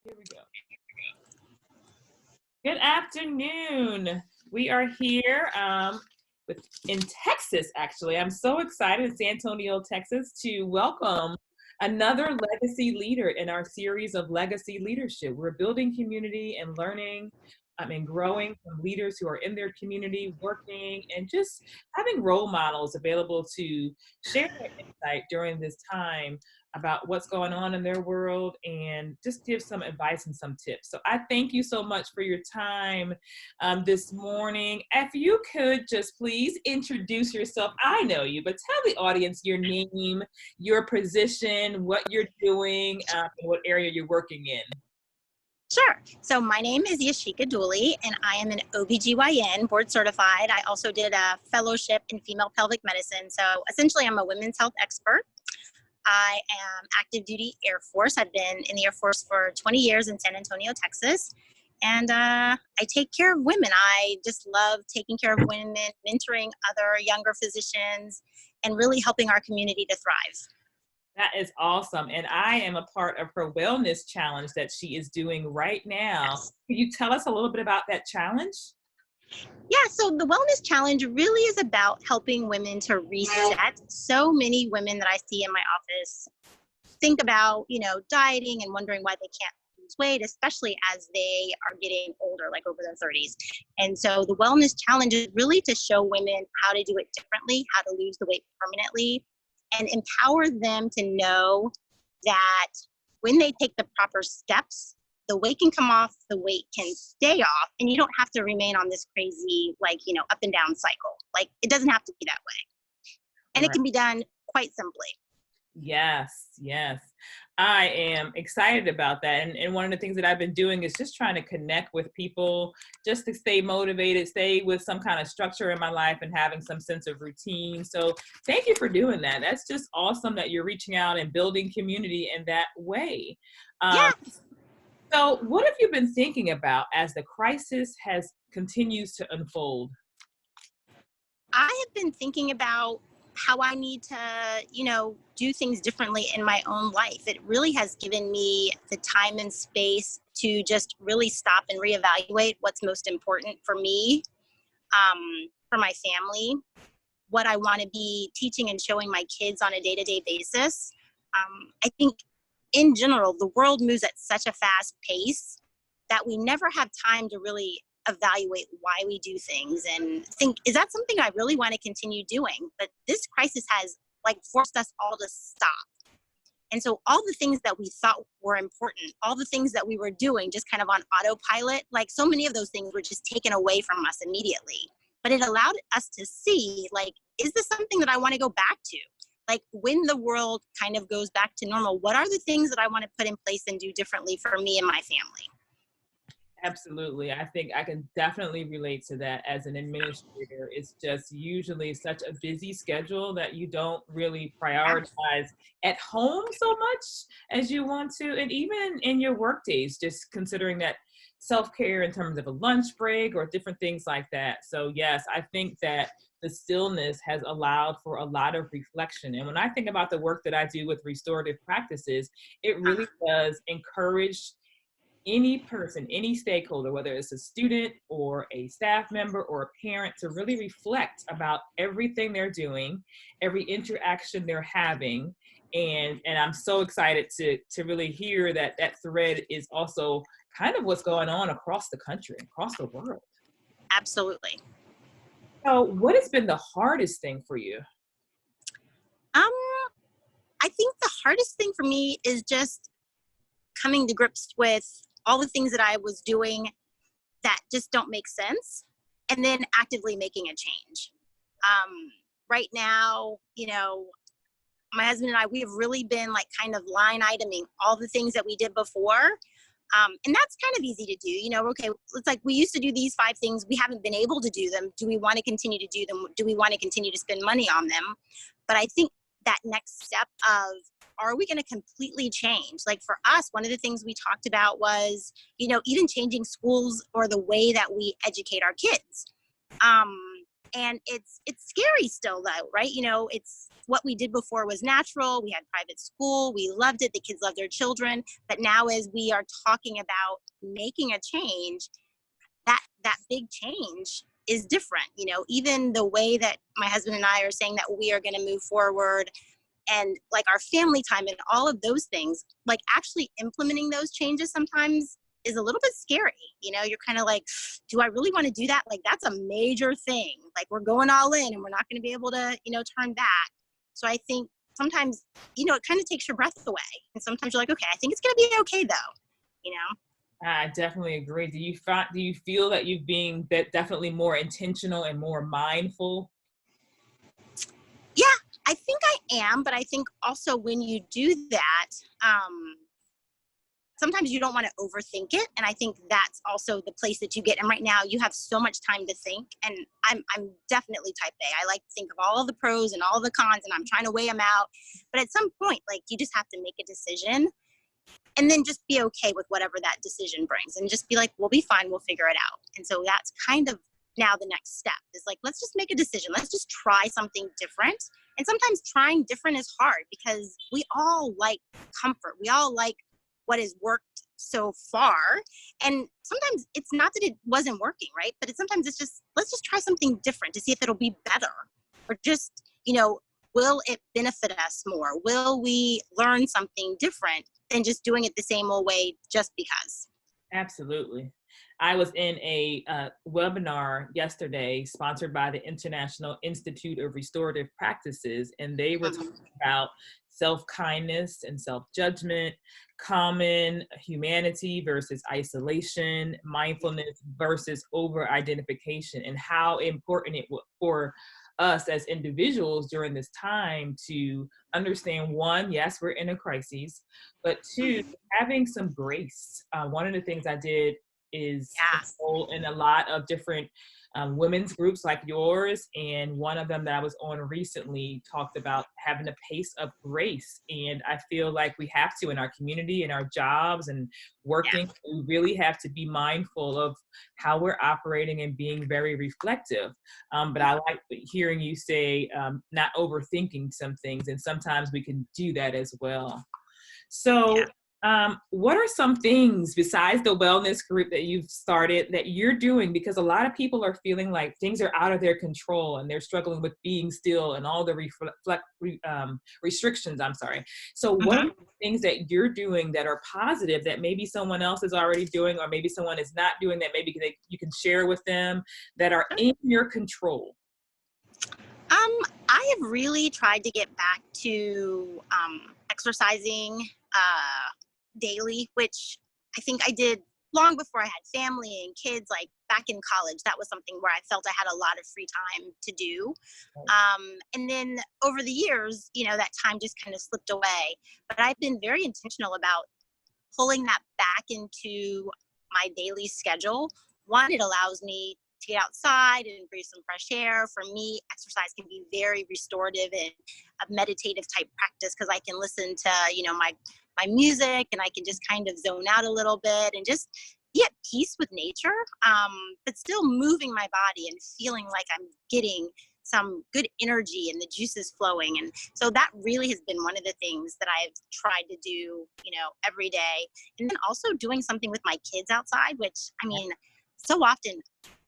Here we go. Good afternoon. We are here in Texas, actually. I'm so excited in San Antonio, Texas, to welcome another legacy leader in our series of legacy leadership. We're building community and learning and growing from leaders who are in their community, working, and just having role models available to share their insight during this time about what's going on in their world and just give some advice and some tips. So I thank you so much for your time this morning. If you could just please introduce yourself. I know you, but tell the audience your name, your position, what you're doing, and what area you're working in. Sure. So my name is Ashika Dooley, and I am an OBGYN board certified. I also did a fellowship in female pelvic medicine. So essentially, I'm a women's health expert. I am active duty Air Force. I've been in the Air Force for 20 years in San Antonio, Texas. And I take care of women. I just love taking care of women, mentoring other younger physicians, and really helping our community to thrive. That is awesome. And I am a part of her wellness challenge that she is doing right now. Yes. Can you tell us a little bit about that challenge? Yeah, so the wellness challenge really is about helping women to reset. So many women that I see in my office think about, dieting and wondering why they can't lose weight, especially as they are getting older, like over their 30s. And so the wellness challenge is really to show women how to do it differently, how to lose the weight permanently, and empower them to know that when they take the proper steps, the weight can come off, the weight can stay off, and you don't have to remain on this crazy, up and down cycle. Like, it doesn't have to be that way. And It can be done quite simply. Yes, yes. I am excited about that. And one of the things that I've been doing is just trying to connect with people just to stay motivated, stay with some kind of structure in my life and having some sense of routine. So thank you for doing that. That's just awesome that you're reaching out and building community in that way. Yes. So what have you been thinking about as the crisis continues to unfold? I have been thinking about how I need to, do things differently in my own life. It really has given me the time and space to just really stop and reevaluate what's most important for me, for my family, what I want to be teaching and showing my kids on a day-to-day basis. I think in general, the world moves at such a fast pace that we never have time to really evaluate why we do things and think, is that something I really want to continue doing? But this crisis has forced us all to stop. And so all the things that we thought were important, all the things that we were doing just kind of on autopilot, so many of those things were just taken away from us immediately. But it allowed us to see, is this something that I want to go back to? When the world kind of goes back to normal, what are the things that I want to put in place and do differently for me and my family? Absolutely. I think I can definitely relate to that as an administrator. It's just usually such a busy schedule that you don't really prioritize at home so much as you want to. And even in your work days, just considering that self-care in terms of a lunch break or different things like that. So yes, I think that the stillness has allowed for a lot of reflection. And when I think about the work that I do with restorative practices, it really does encourage any person, any stakeholder, whether it's a student or a staff member or a parent, to really reflect about everything they're doing, every interaction they're having. And I'm so excited to really hear that thread is also kind of what's going on across the country, across the world. Absolutely. So what has been the hardest thing for you? I think the hardest thing for me is just coming to grips with all the things that I was doing that just don't make sense, and then actively making a change. Right now, my husband and I, we have really been kind of line iteming all the things that we did before. And that's kind of easy to do, okay, it's we used to do these 5 things. We haven't been able to do them. Do we want to continue to do them? Do we want to continue to spend money on them? But I think that next step of, are we going to completely change? For us, one of the things we talked about was, even changing schools or the way that we educate our kids. And it's scary still though, right? You know, it's what we did before was natural. We had private school, we loved it, the kids loved their children. But now as we are talking about making a change, that big change is different. You know, even the way that my husband and I are saying that we are going to move forward, and like our family time and all of those things, like actually implementing those changes sometimes is a little bit scary. You know, you're kind of like, do I really want to do that? Like, that's a major thing. Like, we're going all in and we're not going to be able to, you know, turn back. So I think sometimes, you know, it kind of takes your breath away. And sometimes you're like, okay, I think it's going to be okay though, you know? I definitely agree. Do you feel that you've being definitely more intentional and more mindful? Yeah, I think I am. But I think also when you do that, um, sometimes you don't want to overthink it. And I think that's also the place that you get. And right now you have so much time to think. And I'm definitely type A. I like to think of all of the pros and all the cons, and I'm trying to weigh them out. But at some point, like, you just have to make a decision and then just be okay with whatever that decision brings, and just be like, we'll be fine. We'll figure it out. And so that's kind of now the next step is like, let's just make a decision. Let's just try something different. And sometimes trying different is hard because we all like comfort. We all like what has worked so far. And sometimes it's not that it wasn't working, right? But sometimes it's just, let's just try something different to see if it'll be better. Or just, you know, will it benefit us more? Will we learn something different than just doing it the same old way just because? Absolutely. I was in a webinar yesterday sponsored by the International Institute of Restorative Practices, and they were Mhm. talking about self-kindness and self-judgment, common humanity versus isolation, mindfulness versus over-identification, and how important it was for us as individuals during this time to understand, one, yes, we're in a crisis, but two, Mhm. having some grace. One of the things I did is Yeah. enroll in a lot of different women's groups like yours. And one of them that I was on recently talked about having a pace of grace. And I feel like we have to in our community, in our jobs and Yeah. working, we really have to be mindful of how we're operating and being very reflective. But I like hearing you say not overthinking some things. And sometimes we can do that as well. Yeah. So, what are some things besides the wellness group that you've started that you're doing? Because a lot of people are feeling like things are out of their control and they're struggling with being still and all the restrictions. I'm sorry. So, what are Mhm. the things that you're doing that are positive that maybe someone else is already doing, or maybe someone is not doing that maybe you can share with them that are in your control? I have really tried to get back to exercising daily, which I think I did long before I had family and kids. Like back in college, that was something where I felt I had a lot of free time to do. And then over the years, you know, that time just kind of slipped away. But I've been very intentional about pulling that back into my daily schedule. One, it allows me to get outside and breathe some fresh air. For me, exercise can be very restorative and a meditative type practice because I can listen to, you know, my music, and I can just kind of zone out a little bit and just be at peace with nature, but still moving my body and feeling like I'm getting some good energy and the juices flowing. And so that really has been one of the things that I've tried to do, you know, every day. And then also doing something with my kids outside, which, I mean, so often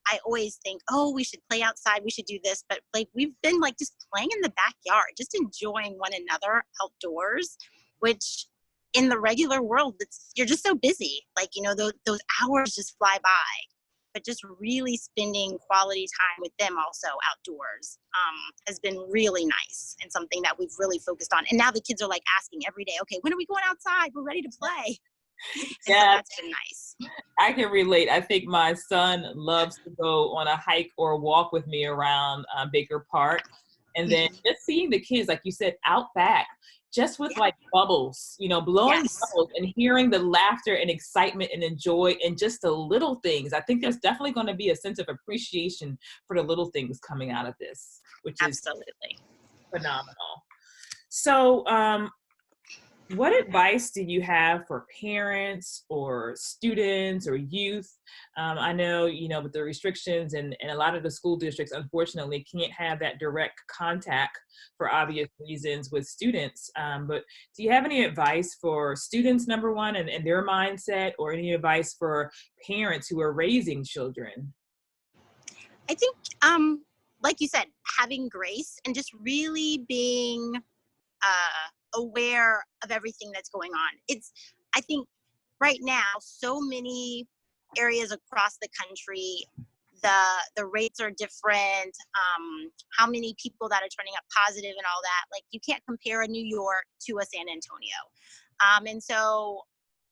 I always think, oh, we should play outside, we should do this. But like, we've been like just playing in the backyard, just enjoying one another outdoors, which in the regular world, you're just so busy. Like, you know, those hours just fly by. But just really spending quality time with them also outdoors has been really nice, and something that we've really focused on. And now the kids are like asking every day, okay, when are we going outside? We're ready to play. And so Yeah, that's been nice. I can relate. I think my son loves to go on a hike or walk with me around Baker Park. And then Mhm. just seeing the kids, like you said, out back, just with Yeah. like bubbles, you know, blowing Yes. bubbles and hearing the laughter and excitement and enjoy and just the little things. I think there's definitely going to be a sense of appreciation for the little things coming out of this, which is Absolutely. phenomenal. So, What advice do you have for parents or students or youth? I know, with the restrictions and a lot of the school districts, unfortunately, can't have that direct contact for obvious reasons with students. But do you have any advice for students, number one, and their mindset, or any advice for parents who are raising children? I think, like you said, having grace and just really being aware of everything that's going on. I think right now, so many areas across the country, the rates are different. How many people that are turning up positive and all that, like you can't compare a New York to a San Antonio. And so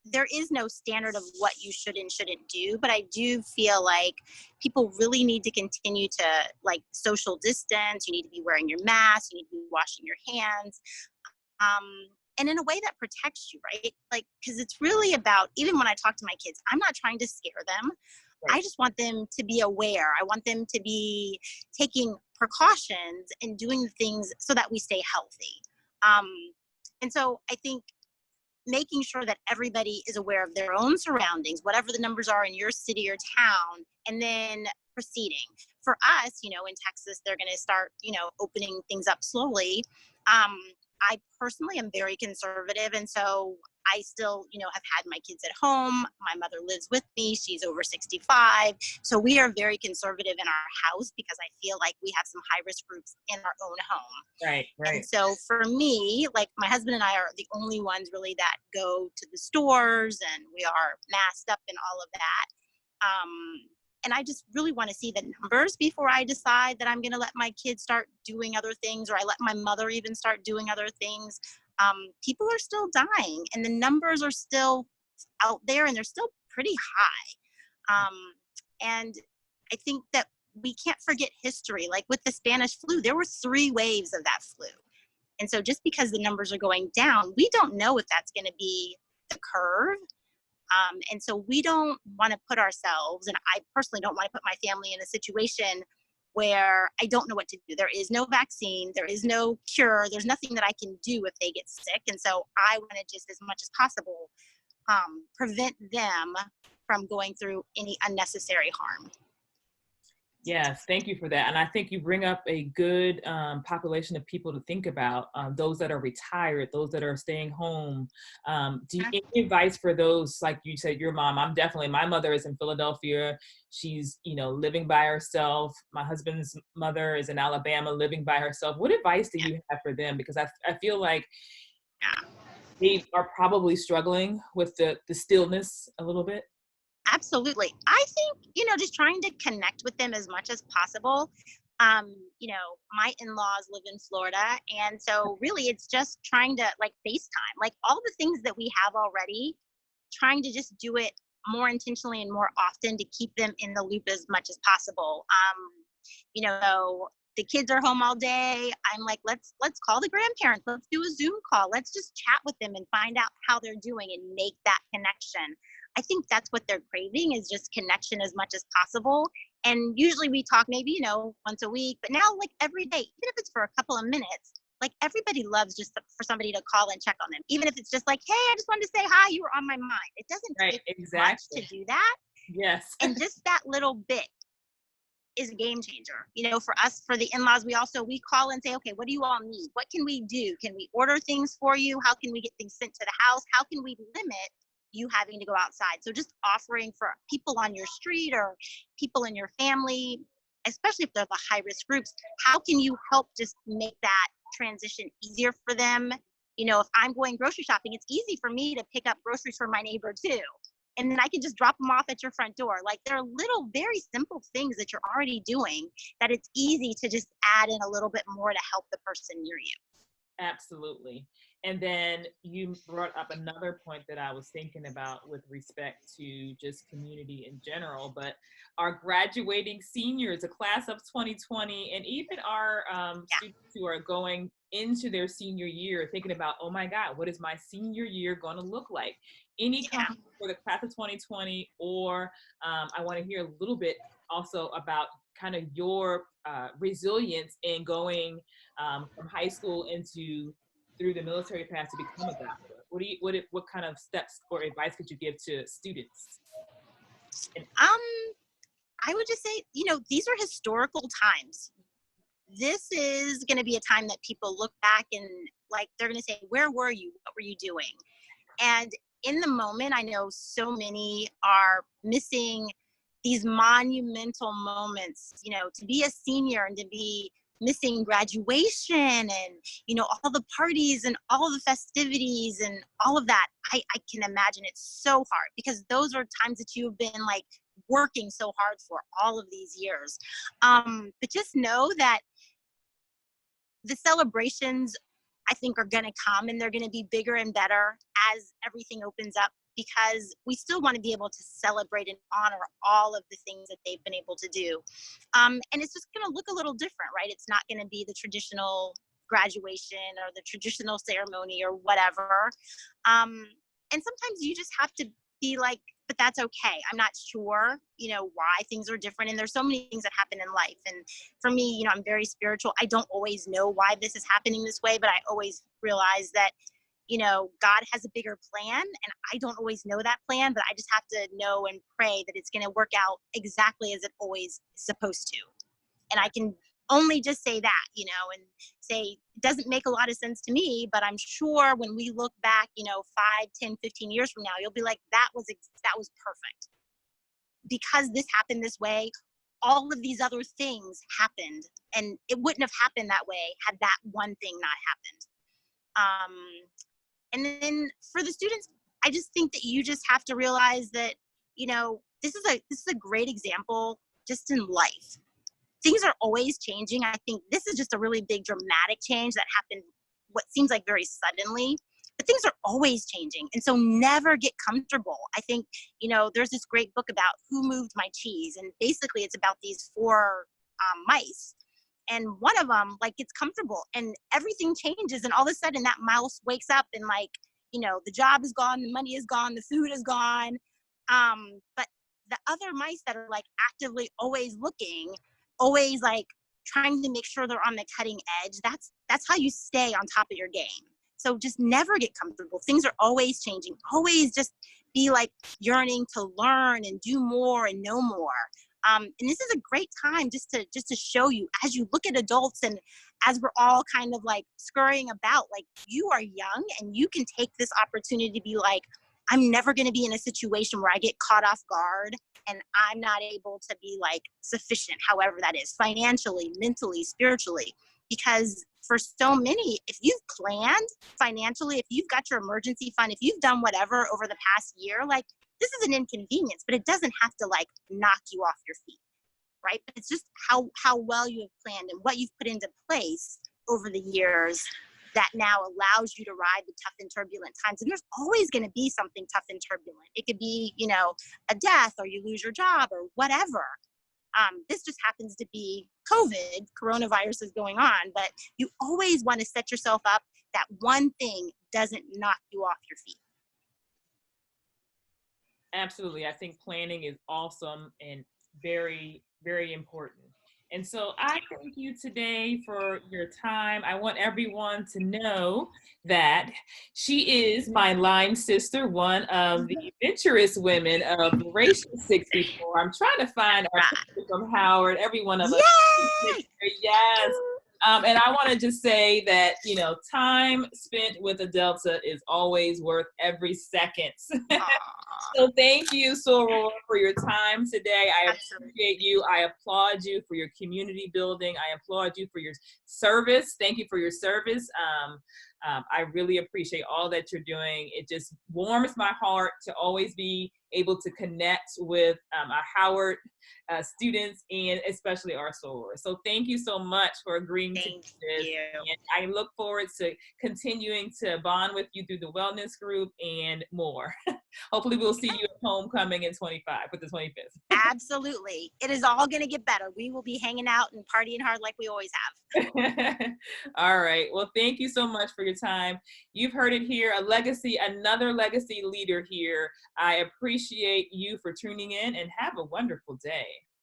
there is no standard of what you should and shouldn't do, but I do feel like people really need to continue to like social distance. You need to be wearing your mask, you need to be washing your hands, um, and in a way that protects you, right? Like, because it's really about, even when I talk to my kids, I'm not trying to scare them. I Right. just want them to be aware. I want them to be taking precautions and doing the things so that we stay healthy. Um, and so I think making sure that everybody is aware of their own surroundings, whatever the numbers are in your city or town, and then proceeding. For us, in Texas, they're going to start, opening things up slowly. Um, I personally am very conservative, and so I still, have had my kids at home. My mother lives with me. She's over 65. So we are very conservative in our house because I feel like we have some high risk groups in our own home. Right, And right. so for me, like my husband and I are the only ones really that go to the stores and we are masked up and all of that. And I just really want to see the numbers before I decide that I'm going to let my kids start doing other things or I let my mother even start doing other things. People are still dying and the numbers are still out there and they're still pretty high. And I think that we can't forget history. Like with the Spanish flu, there were 3 waves of that flu. And so just because the numbers are going down, we don't know if that's going to be the curve. And so we don't want to put ourselves, and I personally don't want to put my family in a situation where I don't know what to do. There is no vaccine, there is no cure, there's nothing that I can do if they get sick. And so I want to just as much as possible prevent them from going through any unnecessary harm. Yes, thank you for that. And I think you bring up a good population of people to think about, those that are retired, those that are staying home. Any advice for those, like you said, your mom? My mother is in Philadelphia. She's, living by herself. My husband's mother is in Alabama, living by herself. What advice do Yeah, you have for them? Because I feel like yeah. they are probably struggling with the stillness a little bit. Absolutely. I think, just trying to connect with them as much as possible. My in-laws live in Florida. And so really it's just trying to like FaceTime, like all the things that we have already, trying to just do it more intentionally and more often to keep them in the loop as much as possible. So the kids are home all day. I'm like, let's call the grandparents. Let's do a Zoom call. Let's just chat with them and find out how they're doing and make that connection. I think that's what they're craving is just connection as much as possible. And usually we talk maybe, once a week, but now like every day, even if it's for a couple of minutes, like everybody loves just for somebody to call and check on them. Even if it's just like, hey, I just wanted to say hi, you were on my mind. It doesn't Right, take much to exactly. do that. Yes. And just that little bit is a game changer. For us, for the in-laws, we call and say, okay, what do you all need? What can we do? Can we order things for you? How can we get things sent to the house? How can we limit you having to go outside? So just offering for people on your street or people in your family, especially if they're the high risk groups, how can you help just make that transition easier for them? If I'm going grocery shopping, it's easy for me to pick up groceries for my neighbor too. And then I can just drop them off at your front door. Like there are little, very simple things that you're already doing that it's easy to just add in a little bit more to help the person near you. Absolutely. And then you brought up another point that I was thinking about with respect to just community in general, but our graduating seniors, a class of 2020, and even our Yeah, students who are going into their senior year thinking about, oh my God, what is my senior year going to look like? Any yeah. comment for the class of 2020, or I want to hear a little bit also about kind of your resilience in going from high school into through the military path to become a doctor. What kind of steps or advice could you give to students? And I would just say, these are historical times. This is going to be a time that people look back and like, they're going to say, where were you? What were you doing? And in the moment, I know so many are missing these monumental moments, to be a senior and to be missing graduation and, all the parties and all the festivities and all of that. I can imagine it's so hard because those are times that you've been like working so hard for all of these years. But just know that the celebrations, I think, are going to come, and they're going to be bigger and better as everything opens up, because we still want to be able to celebrate and honor all of the things that they've been able to do. And it's just going to look a little different, right? It's not going to be the traditional graduation or the traditional ceremony or whatever. And sometimes you just have to be like, but that's okay. I'm not sure, why things are different. And there's so many things that happen in life. And for me, I'm very spiritual. I don't always know why this is happening this way, but I always realize that, God has a bigger plan, and I don't always know that plan, but I just have to know and pray that it's going to work out exactly as it always is supposed to. And I can only just say that, and say it doesn't make a lot of sense to me, but I'm sure when we look back, 5, 10, 15 years from now, you'll be like, that was perfect. Because this happened this way, all of these other things happened, and it wouldn't have happened that way had that one thing not happened. And then for the students, I just think that you just have to realize that, this is a great example just in life. Things are always changing. I think this is just a really big dramatic change that happened what seems like very suddenly, but things are always changing. And so never get comfortable. I think, there's this great book about Who Moved My Cheese. And basically it's about these 4 mice. And one of them like gets comfortable and everything changes. And all of a sudden that mouse wakes up and like, the job is gone, the money is gone, the food is gone. But the other mice that are like actively always looking, always like trying to make sure they're on the cutting edge, that's how you stay on top of your game. So just never get comfortable. Things are always changing. Always just be like yearning to learn and do more and know more. And this is a great time just to show you, as you look at adults and as we're all kind of like scurrying about, like, you are young and you can take this opportunity to be like, I'm never going to be in a situation where I get caught off guard and I'm not able to be like sufficient, however that is, financially, mentally, spiritually. Because for so many, if you've planned financially, if you've got your emergency fund, if you've done whatever over the past year, like, this is an inconvenience, but it doesn't have to like knock you off your feet, right? But it's just how well you have planned and what you've put into place over the years that now allows you to ride the tough and turbulent times. And there's always going to be something tough and turbulent. It could be, a death, or you lose your job, or whatever. This just happens to be COVID, coronavirus is going on, but you always want to set yourself up that one thing doesn't knock you off your feet. Absolutely. I think planning is awesome and very, very important. And so I thank you today for your time. I want everyone to know that she is my line sister, one of the adventurous women of the Ratio 64. I'm trying to find our sister from Howard, every one of us. Yay! Yes. And I want to just say that, time spent with a Delta is always worth every second. So thank you, Soror, for your time today. I appreciate you. I applaud you for your community building. I applaud you for your service. Thank you for your service. I really appreciate all that you're doing. It just warms my heart to always be able to connect with our Howard students, and especially our sorors. So thank you so much for agreeing to this. And I look forward to continuing to bond with you through the wellness group and more. Hopefully we'll see you at homecoming in 25 for the 25th. Absolutely. It is all going to get better. We will be hanging out and partying hard like we always have. All right. Well, thank you so much for your time. You've heard it here, another legacy leader here. I appreciate you for tuning in, and have a wonderful day.